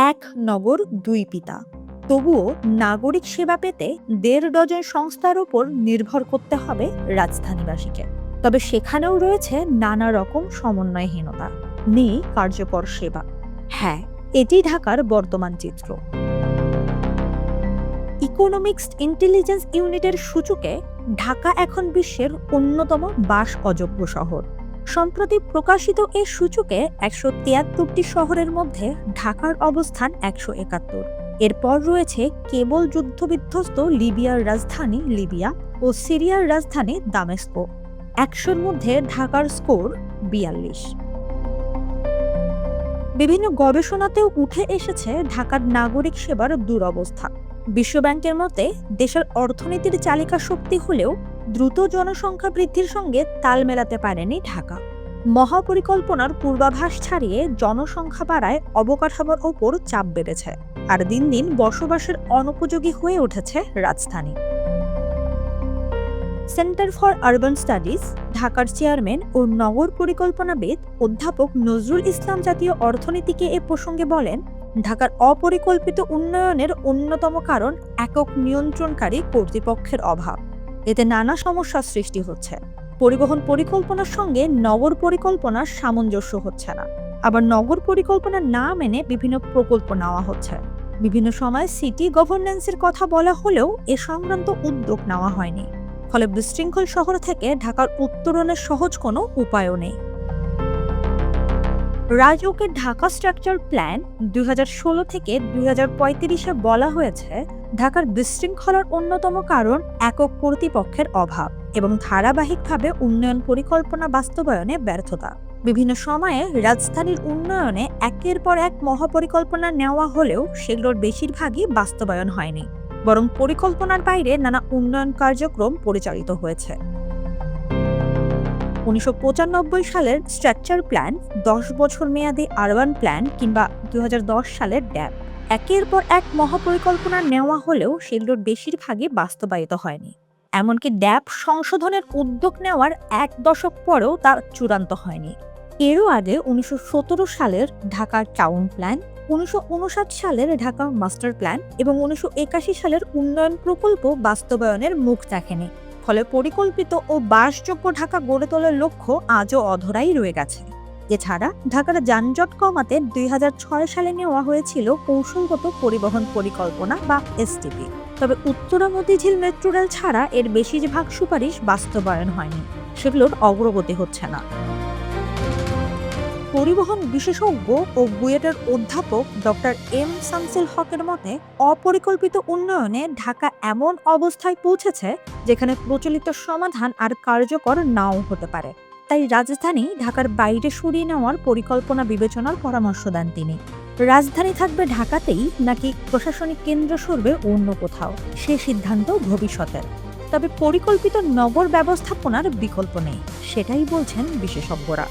এক নগর দুই পিতা। তবুও নাগরিক সেবা পেতে ১.৫ ডজন সংস্থার উপর নির্ভর করতে হবে রাজধানীবাসীকে। তবে সেখানেও রয়েছে নানা রকম সমন্বয়হীনতা, নেই কার্যকর সেবা। হ্যাঁ, এটি ঢাকার বর্তমান চিত্র। ইকোনমিক্স ইন্টেলিজেন্স ইউনিটের সূচকে ঢাকা এখন বিশ্বের অন্যতম বাসযোগ্য শহর। সম্প্রতি প্রকাশিত এই সূচকে ১৭৩টি শহরের মধ্যে ঢাকার অবস্থান ১৭১। এরপর রয়েছে কেবল যুদ্ধবিধ্বস্ত লিবিয়ার রাজধানী লিবিয়া ও সিরিয়ার রাজধানী দামেস্কো। ১০০-র মধ্যে ঢাকার স্কোর ৪২। বিভিন্ন গবেষণাতেও উঠে এসেছে ঢাকার নাগরিক সেবার দুরবস্থা। বিশ্বব্যাংকের মতে দেশের অর্থনীতির চালিকা শক্তি হলেও দ্রুত জনসংখ্যা বৃদ্ধির সঙ্গে তাল মেলাতে পারেনি ঢাকা। মহাপরিকল্পনার পূর্বাভাস ছাড়িয়ে জনসংখ্যা বাড়ায় অবকাঠামোর ওপর চাপ বেড়েছে, আর দিন দিন বসবাসের অনুপযোগী হয়ে উঠেছে রাজধানী। সেন্টার ফর আরবান স্টাডিজ ঢাকার চেয়ারম্যান ও নগর পরিকল্পনাবিদ অধ্যাপক নজরুল ইসলাম জাতীয় অর্থনীতিকে এ প্রসঙ্গে বলেন, ঢাকার অপরিকল্পিত উন্নয়নের অন্যতম কারণ একক নিয়ন্ত্রণকারী কর্তৃপক্ষের অভাব। এতে নানা সমস্যার সৃষ্টি হচ্ছে। পরিবহন পরিকল্পনার সঙ্গে নগর পরিকল্পনার সামঞ্জস্য হচ্ছে না, আবার নগর পরিকল্পনা না মেনে বিভিন্ন প্রকল্প নেওয়া হচ্ছে। বিভিন্ন সময় সিটি গভর্নেন্সের কথা বলা হলেও এ সংক্রান্ত উদ্যোগ নেওয়া হয়নি। ফলে বিশৃঙ্খল শহর থেকে ঢাকার উত্তরণের সহজ কোনো উপায়ও নেই। রাজউকের ঢাকা স্ট্রাকচার প্ল্যান ২০১৬ থেকে ২০৩৫-এ বলা হয়েছে, ঢাকার বিশৃঙ্খলার অন্যতম কারণ একক কর্তৃপক্ষের অভাব এবং ধারাবাহিকভাবে উন্নয়ন পরিকল্পনা বাস্তবায়নে ব্যর্থতা। বিভিন্ন সময়ে রাজধানীর উন্নয়নে একের পর এক মহাপরিকল্পনা নেওয়া হলেও সেগুলোর বেশিরভাগই বাস্তবায়ন হয়নি, বরং পরিকল্পনার বাইরে নানা উন্নয়ন কার্যক্রম পরিচালিত হয়েছে। ১৯৯৫ সালের স্ট্রাকচার প্ল্যান, ১০ বছর মেয়াদী আরবান প্ল্যান কিংবা ২০১০ সালের ড্যাব, একের পর এক মহাপরিকল্পনা নেওয়া হলেও সেগুলোর বেশিরভাগই বাস্তবায়িত হয়নি। এমনকি ড্যাব সংশোধনের উদ্যোগ নেওয়ার ১ দশক পরেও তা চূড়ান্ত হয়নি। এরও আগে ১৯১৭ সালের ঢাকা টাউন প্ল্যান, ১৯৫৯ সালের ঢাকা মাস্টার প্ল্যান এবং ১৯৮১ সালের উন্নয়ন প্রকল্প বাস্তবায়নের মুখ দেখেনি। ফলে পরিকল্পিত ও বাসযোগ্য ঢাকা গড়ে তোলার লক্ষ্য আজও অধরাই রয়ে গেছে। এছাড়া ঢাকার যানজট কমাতে ২০০৬ সালে নেওয়া হয়েছিল কৌশলগত পরিবহন পরিকল্পনা বা এসটিপি। তবে উত্তরা মতিঝিল মেট্রো রেল ছাড়া এর বেশিরভাগ সুপারিশ বাস্তবায়ন হয়নি, সেগুলোর অগ্রগতি হচ্ছে না। পরিবহন বিশেষজ্ঞ ও বুয়েটের অধ্যাপক ডক্টর এম শামসুল হকের মতে, অপরিকল্পিত উন্নয়নে ঢাকা এমন অবস্থায় পৌঁছেছে যেখানে প্রচলিত সমাধান আর কার্যকর নাও হতে পারে। তাই রাজধানী ঢাকার বাইরে সরিয়ে নেওয়ার পরিকল্পনা বিবেচনার পরামর্শ দেন তিনি। রাজধানী থাকবে ঢাকাতেই নাকি প্রশাসনিক কেন্দ্র সরবে অন্য কোথাও, সে সিদ্ধান্ত ভবিষ্যতের। তবে পরিকল্পিত নগর ব্যবস্থাপনার বিকল্প নেই, সেটাই বলছেন বিশেষজ্ঞরা।